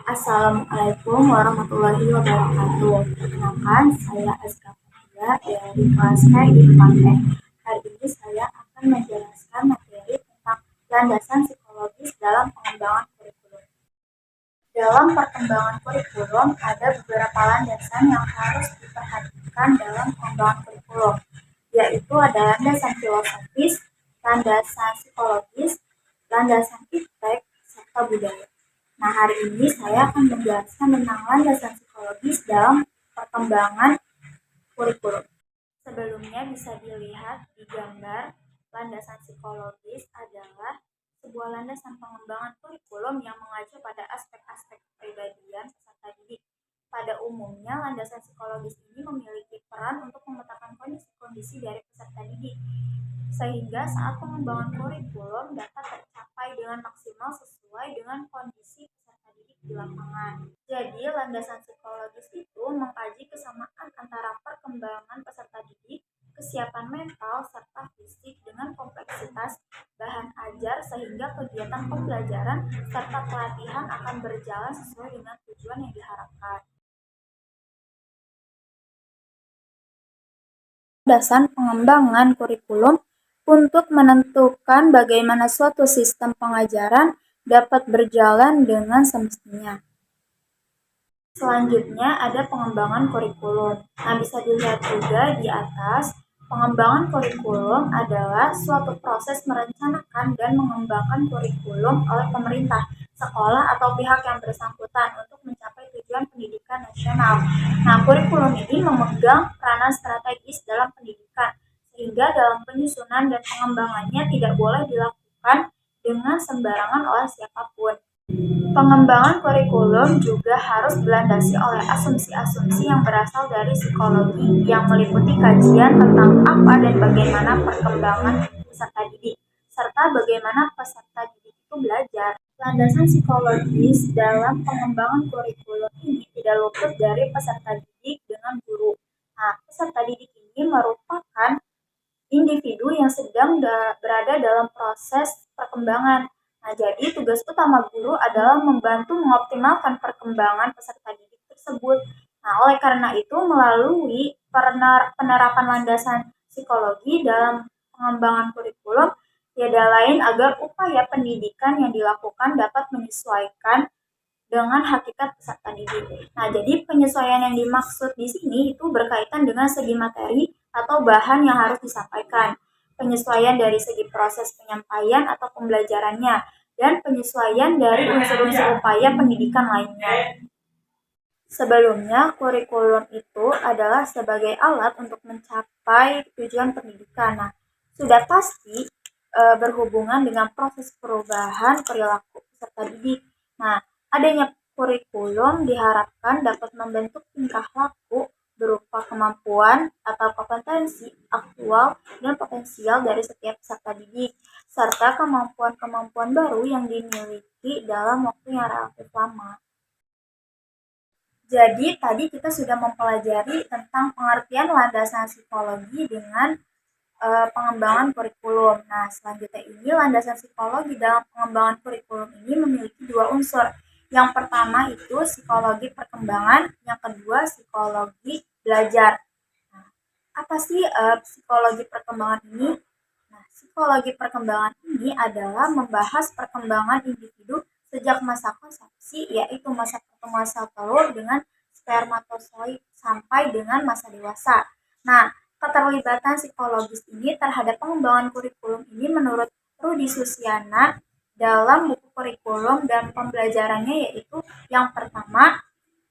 Assalamualaikum warahmatullahi wabarakatuh. Perkenalkan, saya Azka Fathia dari kelas K IPA E. Hari ini saya akan menjelaskan materi tentang landasan psikologis dalam pengembangan kurikulum. Dalam perkembangan kurikulum, ada beberapa landasan yang harus diperhatikan dalam pengembangan kurikulum, yaitu ada landasan filosofis, landasan psikologis, landasan iptek, serta budaya. Nah, hari ini saya akan menjelaskan tentang landasan psikologis dalam perkembangan kurikulum. Sebelumnya bisa dilihat di gambar, landasan psikologis adalah sebuah landasan pengembangan kurikulum yang mengacu pada aspek-aspek kepribadian peserta didik. Pada umumnya, landasan psikologis ini memiliki peran untuk memetakan kondisi-kondisi dari peserta didik, sehingga saat pengembangan kurikulum dapat tercapai dengan maksimal sesuai dengan kondisi peserta didik di lapangan. Jadi, landasan psikologis itu mengkaji kesamaan antara perkembangan peserta didik, kesiapan mental, serta fisik dengan kompleksitas bahan ajar sehingga kegiatan pembelajaran serta pelatihan akan berjalan sesuai dengan tujuan yang diharapkan. Landasan pengembangan kurikulum untuk menentukan bagaimana suatu sistem pengajaran dapat berjalan dengan semestinya. Selanjutnya ada pengembangan kurikulum. Nah, bisa dilihat juga di atas, pengembangan kurikulum adalah suatu proses merencanakan dan mengembangkan kurikulum oleh pemerintah, sekolah, atau pihak yang bersangkutan untuk mencapai tujuan pendidikan nasional. Nah, kurikulum ini memegang peranan strategis dalam pendidikan, sehingga dalam penyusunan dan pengembangannya tidak boleh dilakukan dengan sembarangan oleh siapapun. Pengembangan kurikulum juga harus dilandasi oleh asumsi-asumsi yang berasal dari psikologi yang meliputi kajian tentang apa dan bagaimana perkembangan peserta didik, serta bagaimana peserta didik itu belajar. Landasan psikologis dalam pengembangan kurikulum ini tidak luput dari peserta didik dengan guru. Nah, peserta didik ini merupakan individu yang sedang berada dalam proses perkembangan. Nah, jadi tugas utama guru adalah membantu mengoptimalkan perkembangan peserta didik tersebut. Nah, oleh karena itu, melalui penerapan landasan psikologi dalam pengembangan kurikulum, tiada lain agar upaya pendidikan yang dilakukan dapat menyesuaikan dengan hakikat peserta didik. Nah, jadi penyesuaian yang dimaksud di sini itu berkaitan dengan segi materi atau bahan yang harus disampaikan, penyesuaian dari segi proses penyampaian atau pembelajarannya, dan penyesuaian dari unsur-unsur upaya pendidikan lainnya. Sebelumnya, kurikulum itu adalah sebagai alat untuk mencapai tujuan pendidikan. Nah, sudah pasti berhubungan dengan proses perubahan perilaku peserta didik. Nah, adanya kurikulum diharapkan dapat membentuk tingkah laku berupa kemampuan atau kompetensi aktual dan potensial dari setiap peserta didik, serta kemampuan-kemampuan baru yang dimiliki dalam waktu yang relatif lama. Jadi, tadi kita sudah mempelajari tentang pengertian landasan psikologi dengan pengembangan kurikulum. Nah, selanjutnya ini landasan psikologi dalam pengembangan kurikulum ini memiliki dua unsur. Yang pertama itu psikologi perkembangan, yang kedua psikologi belajar. Nah, apa sih psikologi perkembangan ini? Nah, psikologi perkembangan ini adalah membahas perkembangan individu sejak masa konsepsi, yaitu masa pertemuan sel telur dengan spermatozoid sampai dengan masa dewasa. Nah, keterlibatan psikologis ini terhadap pengembangan kurikulum ini menurut Rudi Susiana dalam buku kurikulum dan pembelajarannya yaitu yang pertama,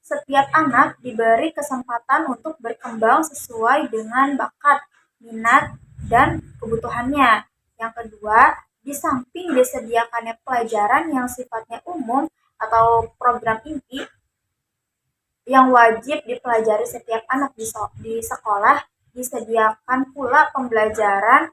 setiap anak diberi kesempatan untuk berkembang sesuai dengan bakat, minat, dan kebutuhannya. Yang kedua, di samping disediakannya pelajaran yang sifatnya umum atau program inti yang wajib dipelajari setiap anak di sekolah, disediakan pula pembelajaran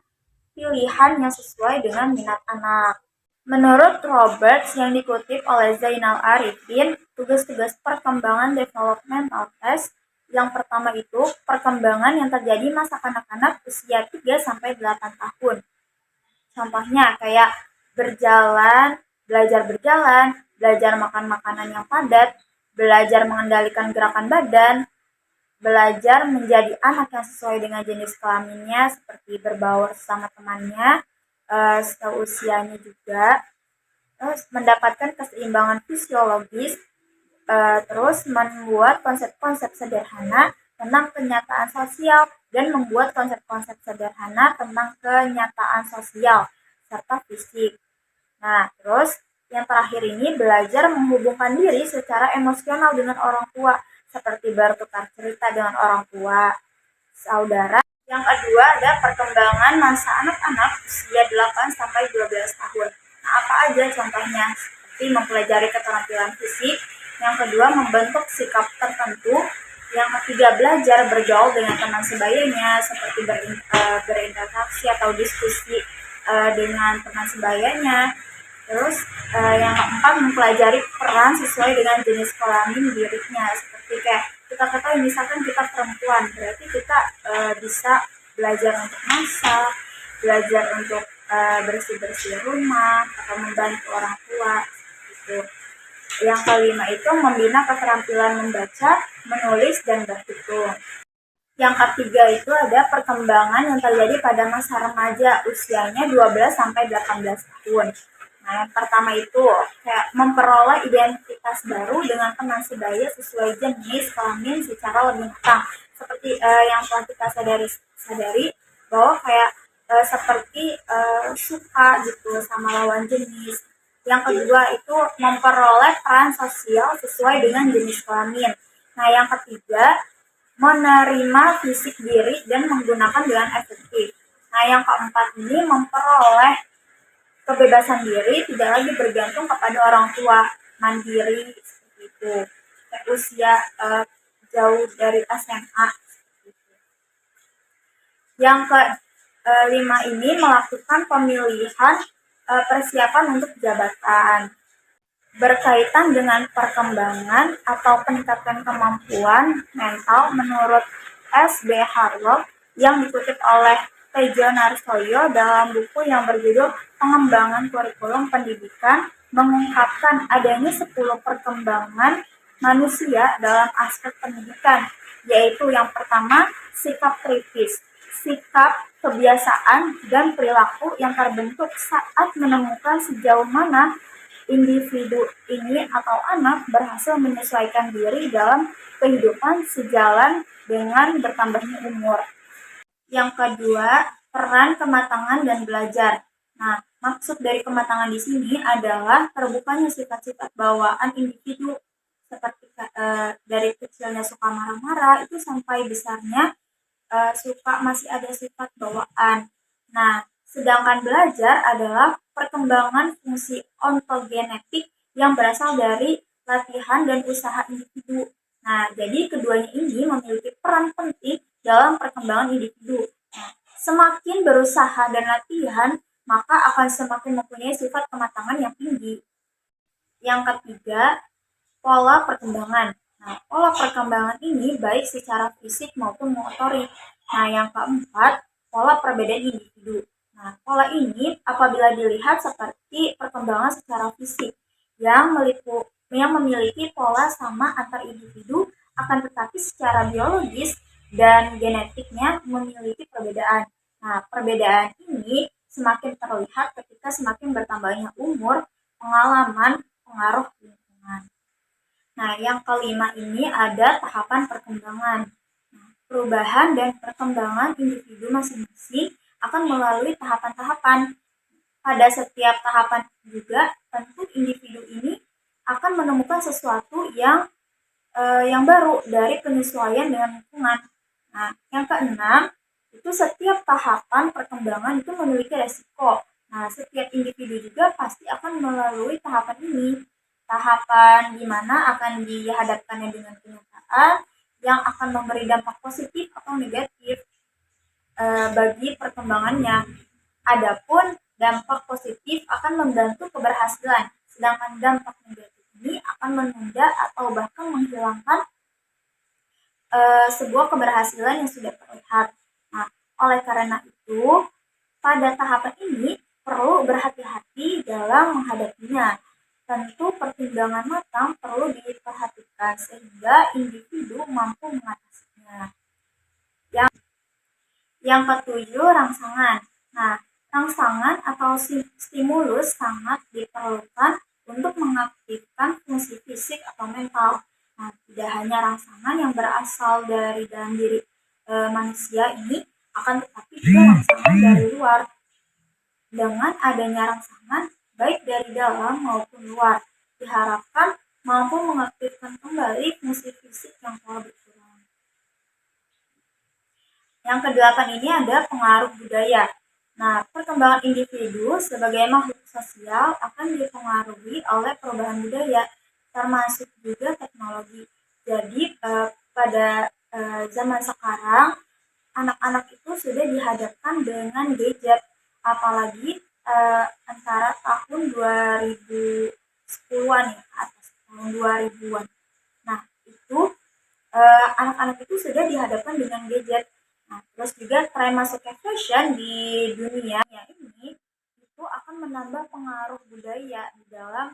pilihan yang sesuai dengan minat anak. Menurut Roberts yang dikutip oleh Zainal Arifin, tugas-tugas perkembangan developmental test yang pertama itu perkembangan yang terjadi masa kanak-kanak usia 3-8 tahun. Contohnya kayak belajar belajar makan makanan yang padat, belajar mengendalikan gerakan badan, belajar menjadi anak yang sesuai dengan jenis kelaminnya seperti berbaur sama temannya, seusianya juga, terus mendapatkan keseimbangan fisiologis, terus membuat konsep-konsep sederhana tentang kenyataan sosial dan membuat konsep-konsep sederhana tentang kenyataan sosial serta fisik. Nah, terus yang terakhir ini belajar menghubungkan diri secara emosional dengan orang tua, seperti bertukar cerita dengan orang tua, saudara. Yang kedua ada perkembangan masa anak-anak usia 8 sampai 12 tahun. Nah, apa aja contohnya? Seperti mempelajari keterampilan fisik, yang kedua membentuk sikap tertentu, yang ketiga belajar bergaul dengan teman sebayanya seperti berinteraksi atau diskusi dengan teman sebayanya. Terus yang keempat mempelajari peran sesuai dengan jenis kelamin dirinya, seperti kayak kita ketahui misalkan kita perempuan, berarti kita bisa belajar untuk masak, belajar untuk bersih-bersih rumah atau membantu orang tua gitu. Yang kelima itu membina keterampilan membaca, menulis, dan berhitung. Yang ketiga itu ada perkembangan yang terjadi pada masa remaja usianya 12 sampai 18 tahun. Nah, yang pertama itu kayak memperoleh identitas baru dengan teman sebaya sesuai jenis kelamin secara lebih matang. Seperti yang telah kita sadari bahwa kayak seperti suka gitu sama lawan jenis. Yang kedua itu memperoleh peran sosial sesuai dengan jenis kelamin. Nah, yang ketiga menerima fisik diri dan menggunakan dengan efektif. Nah, yang keempat ini memperoleh kebebasan diri, tidak lagi bergantung kepada orang tua, mandiri seperti itu. Kayak usia jauh dari SMA. Yang kelima ini melakukan pemilihan persiapan untuk jabatan berkaitan dengan perkembangan atau peningkatan kemampuan mental menurut S.B. Harlow yang dikutip oleh Tejo Narsoyo dalam buku yang berjudul Pengembangan Kurikulum Pendidikan mengungkapkan adanya 10 perkembangan manusia dalam aspek pendidikan, yaitu yang pertama sikap kritis, sikap, kebiasaan, dan perilaku yang terbentuk saat menemukan sejauh mana individu ini atau anak berhasil menyesuaikan diri dalam kehidupan sejalan dengan bertambahnya umur. Yang kedua, peran kematangan dan belajar. Nah, maksud dari kematangan di sini adalah terbukanya sifat-sifat bawaan individu seperti dari kecilnya suka marah-marah itu sampai besarnya suka masih ada sifat bawaan. Nah, sedangkan belajar adalah perkembangan fungsi ontogenetik yang berasal dari latihan dan usaha individu. Nah, jadi keduanya ini memiliki peran penting dalam perkembangan individu. Nah, semakin berusaha dan latihan, maka akan semakin mempunyai sifat kematangan yang tinggi. Yang ketiga, pola perkembangan. Nah, pola perkembangan ini baik secara fisik maupun motorik. Nah, yang keempat, pola perbedaan individu. Nah, pola ini apabila dilihat seperti perkembangan secara fisik yang memiliki pola sama antar individu, akan tetapi secara biologis dan genetiknya memiliki perbedaan. Nah, perbedaan ini semakin terlihat ketika semakin bertambahnya umur, pengalaman, pengaruh lingkungan. Nah, yang kelima ini ada tahapan perkembangan. Nah, perubahan dan perkembangan individu masing-masing akan melalui tahapan-tahapan. Pada setiap tahapan juga, tentu individu ini akan menemukan sesuatu yang baru dari penyesuaian dengan lingkungan. Nah, yang keenam, itu setiap tahapan perkembangan itu memiliki resiko. Nah, setiap individu juga pasti akan melalui tahapan ini. Tahapan di mana akan dihadapkannya dengan kenyataan yang akan memberi dampak positif atau negatif bagi perkembangannya. Adapun dampak positif akan membantu keberhasilan, sedangkan dampak negatif ini akan menunda atau bahkan menghilangkan sebuah keberhasilan yang sudah terlihat. Nah, oleh karena itu, pada tahapan ini perlu berhati-hati dalam menghadapinya. Tentu pertimbangan matang perlu diperhatikan sehingga individu mampu mengatasinya. Yang ketujuh, rangsangan. Nah, rangsangan atau stimulus sangat diperlukan untuk mengaktifkan fungsi fisik atau mental. Nah, tidak hanya rangsangan yang berasal dari dalam diri manusia ini, akan tetapi juga rangsangan dari luar. Dengan adanya rangsangan, baik dari dalam maupun luar, diharapkan mampu mengaktifkan kembali fungsi fisik yang telah berkurang. Yang kedelapan ini ada pengaruh budaya. Nah, perkembangan individu sebagai makhluk sosial akan dipengaruhi oleh perubahan budaya, termasuk juga teknologi. Jadi, pada zaman sekarang, anak-anak itu sudah dihadapkan dengan gadget, apalagi antara tahun 2010-an ya, atas tahun 2000-an. Nah, itu anak-anak itu sudah dihadapkan dengan gadget. Nah, terus juga tren masuknya fashion di dunia ini itu akan menambah pengaruh budaya di dalam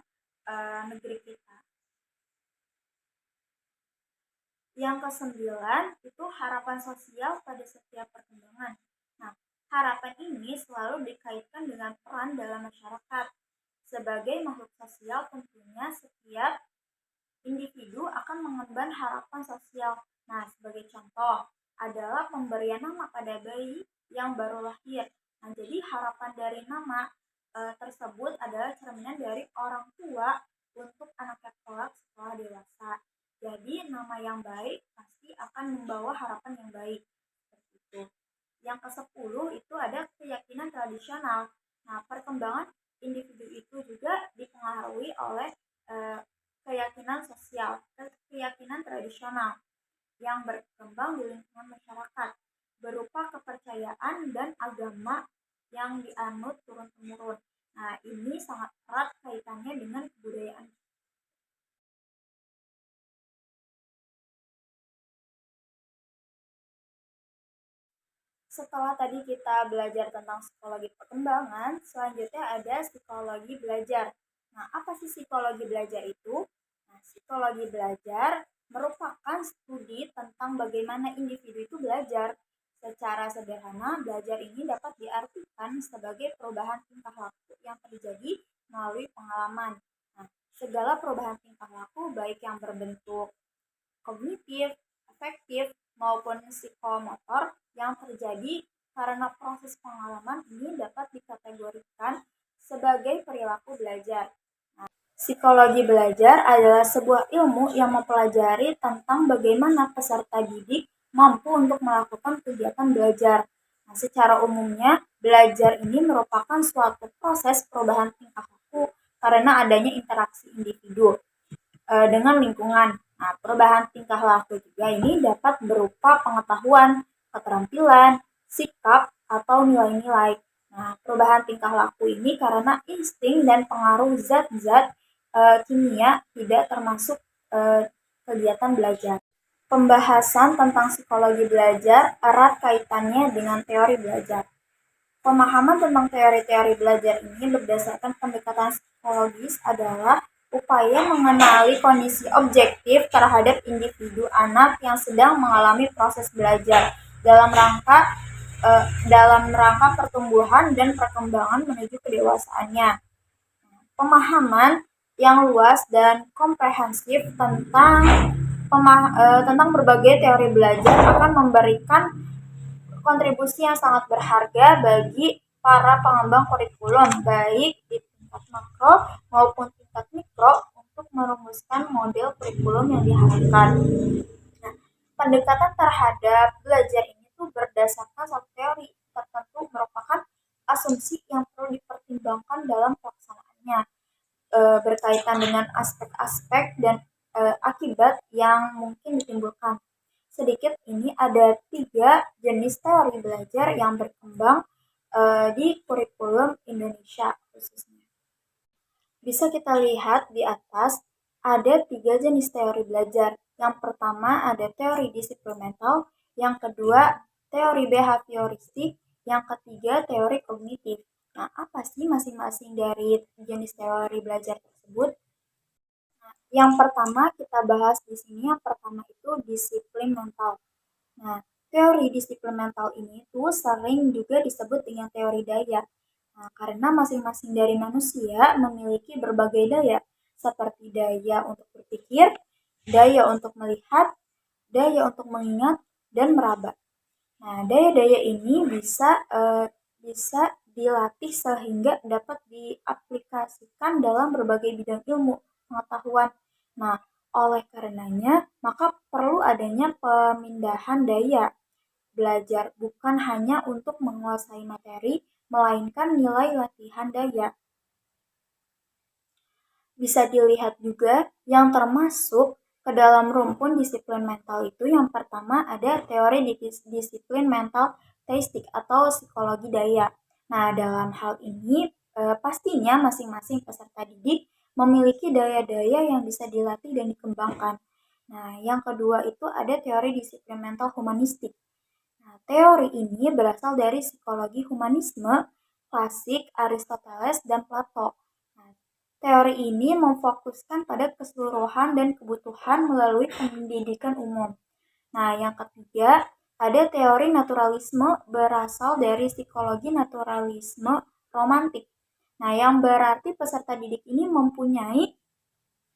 negeri kita. Yang kesembilan itu harapan sosial pada setiap perkembangan. Nah, harapan ini selalu dikaitkan dengan peran dalam masyarakat. Sebagai makhluk sosial tentunya setiap individu akan mengemban harapan sosial. Nah, sebagai contoh adalah pemberian nama pada bayi yang baru lahir. Nah, jadi harapan dari nama tersebut adalah cerminan dari orang tua untuk anaknya kelak setelah dewasa. Jadi, nama yang baik pasti akan membawa harapan yang baik. Seperti itu. Yang ke-10 itu ada keyakinan tradisional. Nah, perkembangan individu itu juga dipengaruhi oleh keyakinan sosial, keyakinan tradisional yang berkembang di lingkungan masyarakat berupa kepercayaan dan agama yang dianut turun-temurun. Nah, ini sangat erat kaitannya dengan kebudayaan. Setelah tadi kita belajar tentang psikologi perkembangan, selanjutnya ada psikologi belajar. Nah, apa sih psikologi belajar itu? Nah, psikologi belajar merupakan studi tentang bagaimana individu itu belajar. Secara sederhana, belajar ini dapat diartikan sebagai perubahan tingkah laku yang terjadi melalui pengalaman. Nah, segala perubahan tingkah laku baik yang berbentuk kognitif, afektif, maupun psikomotor yang terjadi karena proses pengalaman ini dapat dikategorikan sebagai perilaku belajar. Psikologi belajar adalah sebuah ilmu yang mempelajari tentang bagaimana peserta didik mampu untuk melakukan kegiatan belajar. Nah, secara umumnya, belajar ini merupakan suatu proses perubahan tingkah laku karena adanya interaksi individu dengan lingkungan. Nah, perubahan tingkah laku juga ini dapat berupa pengetahuan, keterampilan, sikap, atau nilai-nilai. Nah, perubahan tingkah laku ini karena insting dan pengaruh zat-zat kimia tidak termasuk kegiatan belajar. Pembahasan tentang psikologi belajar erat kaitannya dengan teori belajar. Pemahaman tentang teori-teori belajar ini berdasarkan pendekatan psikologis adalah upaya mengenali kondisi objektif terhadap individu anak yang sedang mengalami proses belajar dalam rangka pertumbuhan dan perkembangan menuju kedewasaannya. Pemahaman yang luas dan komprehensif tentang berbagai teori belajar akan memberikan kontribusi yang sangat berharga bagi para pengembang kurikulum baik di tingkat makro maupun tingkat mikro untuk merumuskan model kurikulum yang diharapkan. Nah, pendekatan terhadap belajar ini tuh berdasarkan satu teori tertentu merupakan asumsi yang perlu dipertimbangkan dalam pelaksanaannya berkaitan dengan aspek-aspek dan akibat yang mungkin ditimbulkan. Sedikit ini ada 3 jenis teori belajar yang berkembang di kurikulum Indonesia khususnya. Bisa kita lihat di atas ada 3 jenis teori belajar. Yang pertama ada teori disiplin mental, yang kedua teori behavioristik, yang ketiga teori kognitif. Nah, apa sih masing-masing dari jenis teori belajar tersebut? Nah, yang pertama kita bahas di sini, yang pertama itu disiplin mental. Nah, teori disiplin mental ini tuh sering juga disebut dengan teori daya. Nah, karena masing-masing dari manusia memiliki berbagai daya, seperti daya untuk berpikir, daya untuk melihat, daya untuk mengingat, dan meraba. Nah, daya-daya ini bisa dilatih sehingga dapat diaplikasikan dalam berbagai bidang ilmu pengetahuan. Nah, oleh karenanya, maka perlu adanya pemindahan daya belajar bukan hanya untuk menguasai materi, melainkan nilai latihan daya. Bisa dilihat juga yang termasuk ke dalam rumpun disiplin mental itu yang pertama ada teori disiplin mental teistik atau psikologi daya. Nah, dalam hal ini pastinya masing-masing peserta didik memiliki daya-daya yang bisa dilatih dan dikembangkan. Nah, yang kedua itu ada teori disiplin mental humanistik. Nah, teori ini berasal dari psikologi humanisme klasik Aristoteles dan Plato. Nah, teori ini memfokuskan pada keseluruhan dan kebutuhan melalui pendidikan umum. Nah, yang ketiga, ada teori naturalisme berasal dari psikologi naturalisme romantik. Nah, yang berarti peserta didik ini mempunyai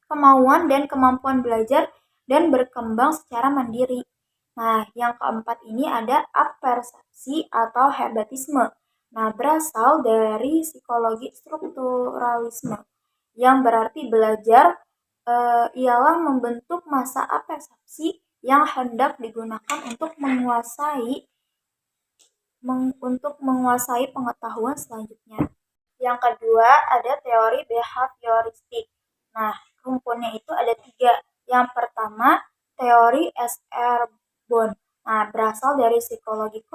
kemauan dan kemampuan belajar dan berkembang secara mandiri. Nah, yang keempat ini ada apersepsi atau herbatisme. Nah, berasal dari psikologi strukturalisme yang berarti belajar ialah membentuk masa apersepsi yang hendak digunakan untuk menguasai pengetahuan selanjutnya. Yang kedua ada teori behavioristik. Nah, rumpunnya itu ada tiga. Yang pertama teori S.R. Bond. Nah, berasal dari psikologi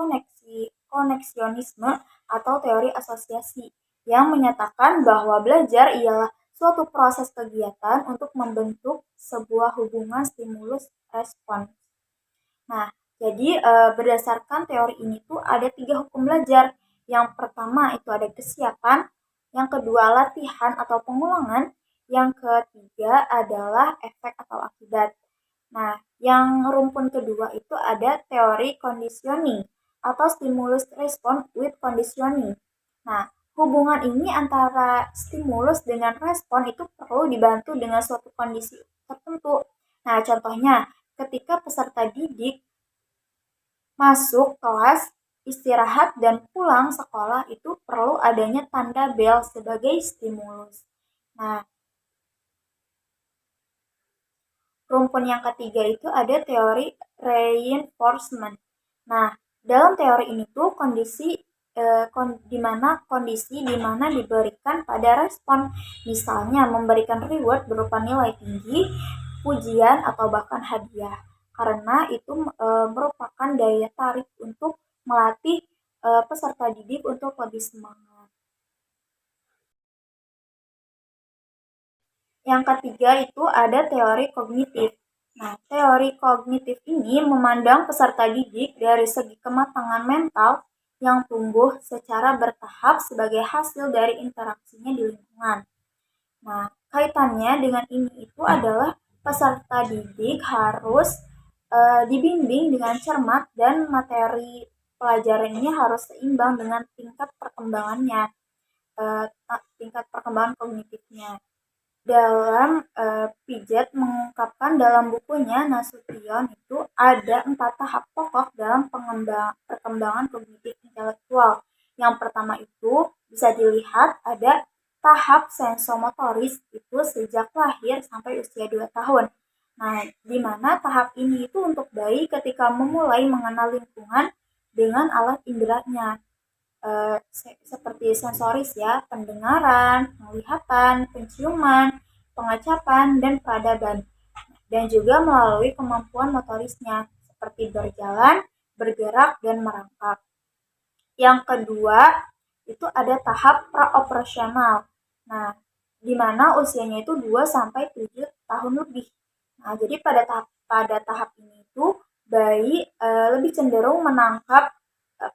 koneksionisme atau teori asosiasi yang menyatakan bahwa belajar ialah suatu proses kegiatan untuk membentuk sebuah hubungan stimulus respons. Nah, jadi berdasarkan teori ini tuh ada tiga hukum belajar. Yang pertama itu ada kesiapan, yang kedua latihan atau pengulangan, yang ketiga adalah efek atau akibat. Nah, yang rumpun kedua itu ada teori conditioning atau stimulus response with conditioning. Nah, hubungan ini antara stimulus dengan respon itu perlu dibantu dengan suatu kondisi tertentu. Nah, contohnya ketika peserta didik masuk kelas, istirahat, dan pulang sekolah itu perlu adanya tanda bel sebagai stimulus. Nah, rumpun yang ketiga itu ada teori reinforcement. Nah, dalam teori ini tuh kondisi di mana diberikan pada respon, misalnya memberikan reward berupa nilai tinggi, pujian atau bahkan hadiah. Karena itu merupakan daya tarik untuk melatih peserta didik untuk lebih semangat. Yang ketiga itu ada teori kognitif. Nah, teori kognitif ini memandang peserta didik dari segi kematangan mental yang tumbuh secara bertahap sebagai hasil dari interaksinya di lingkungan. Nah, kaitannya dengan ini itu adalah peserta didik harus dibimbing dengan cermat dan materi pelajaran ini harus seimbang dengan tingkat perkembangannya, tingkat perkembangan kognitifnya. Dalam Pijat mengungkapkan dalam bukunya Nasution itu ada 4 tahap pokok dalam perkembangan kognitif intelektual. Yang pertama itu bisa dilihat ada tahap sensomotoris itu sejak lahir sampai usia 2 tahun. Nah, di mana tahap ini itu untuk bayi ketika memulai mengenal lingkungan dengan alat inderanya. Seperti sensoris ya, pendengaran, penglihatan, penciuman, pengacapan, dan peradaban. Dan juga melalui kemampuan motorisnya, seperti berjalan, bergerak, dan merangkak. Yang kedua, itu ada tahap praoperasional. Nah, di mana usianya itu 2-7 tahun lebih. Nah, jadi pada tahap ini itu bayi lebih cenderung menangkap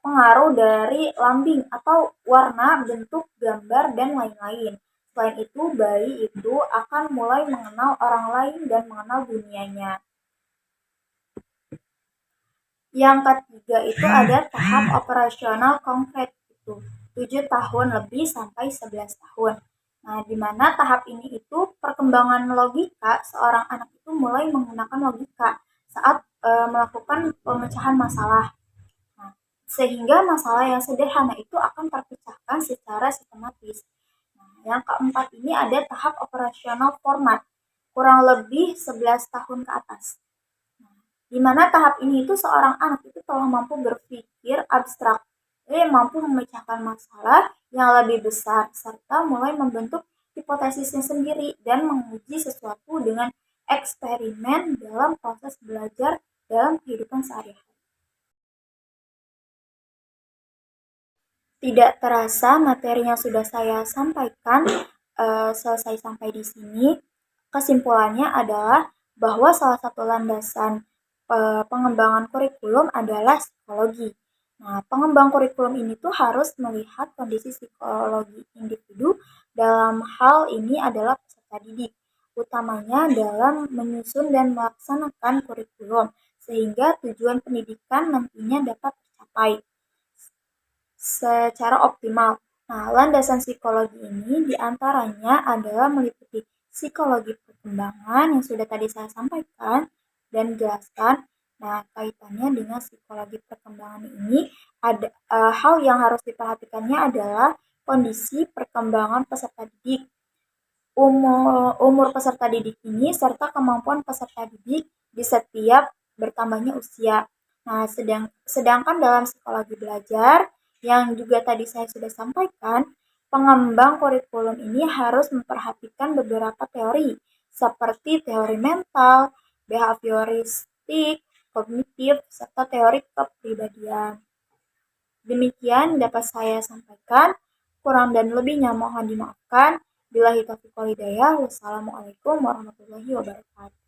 pengaruh dari lambing atau warna, bentuk, gambar, dan lain-lain. Selain itu, bayi itu akan mulai mengenal orang lain dan mengenal dunianya. Yang ketiga itu ada tahap operasional konkret itu 7 tahun lebih sampai 11 tahun. Nah, di mana tahap ini itu perkembangan logika seorang anak itu mulai menggunakan logika saat melakukan pemecahan masalah. Nah, sehingga masalah yang sederhana itu akan terpecahkan secara sistematis. Nah, yang keempat ini ada tahap operasional format, kurang lebih 11 tahun ke atas. Di mana tahap ini itu seorang anak itu telah mampu berpikir abstrak, mampu memecahkan masalah yang lebih besar, serta mulai membentuk hipotesisnya sendiri dan menguji sesuatu dengan eksperimen dalam proses belajar dalam kehidupan sehari-hari. Tidak terasa materi yang sudah saya sampaikan selesai sampai di sini. Kesimpulannya adalah bahwa salah satu landasan pengembangan kurikulum adalah psikologi. Nah, pengembang kurikulum ini tuh harus melihat kondisi psikologi individu. Dalam hal ini adalah peserta didik, utamanya dalam menyusun dan melaksanakan kurikulum, sehingga tujuan pendidikan nantinya dapat tercapai secara optimal. Nah, landasan psikologi ini diantaranya adalah meliputi psikologi perkembangan yang sudah tadi saya sampaikan dan jelaskan. Nah, kaitannya dengan psikologi perkembangan ini ada hal yang harus diperhatikannya adalah kondisi perkembangan peserta didik, umur peserta didik ini serta kemampuan peserta didik di setiap bertambahnya usia. Nah, sedangkan dalam psikologi belajar yang juga tadi saya sudah sampaikan, pengembang kurikulum ini harus memperhatikan beberapa teori seperti teori mental, behavioristik, kognitif, serta teori kepribadian. Demikian dapat saya sampaikan, kurang dan lebihnya mohon dimaafkan. Billahi taufiq wal hidayah. Wassalamualaikum warahmatullahi wabarakatuh.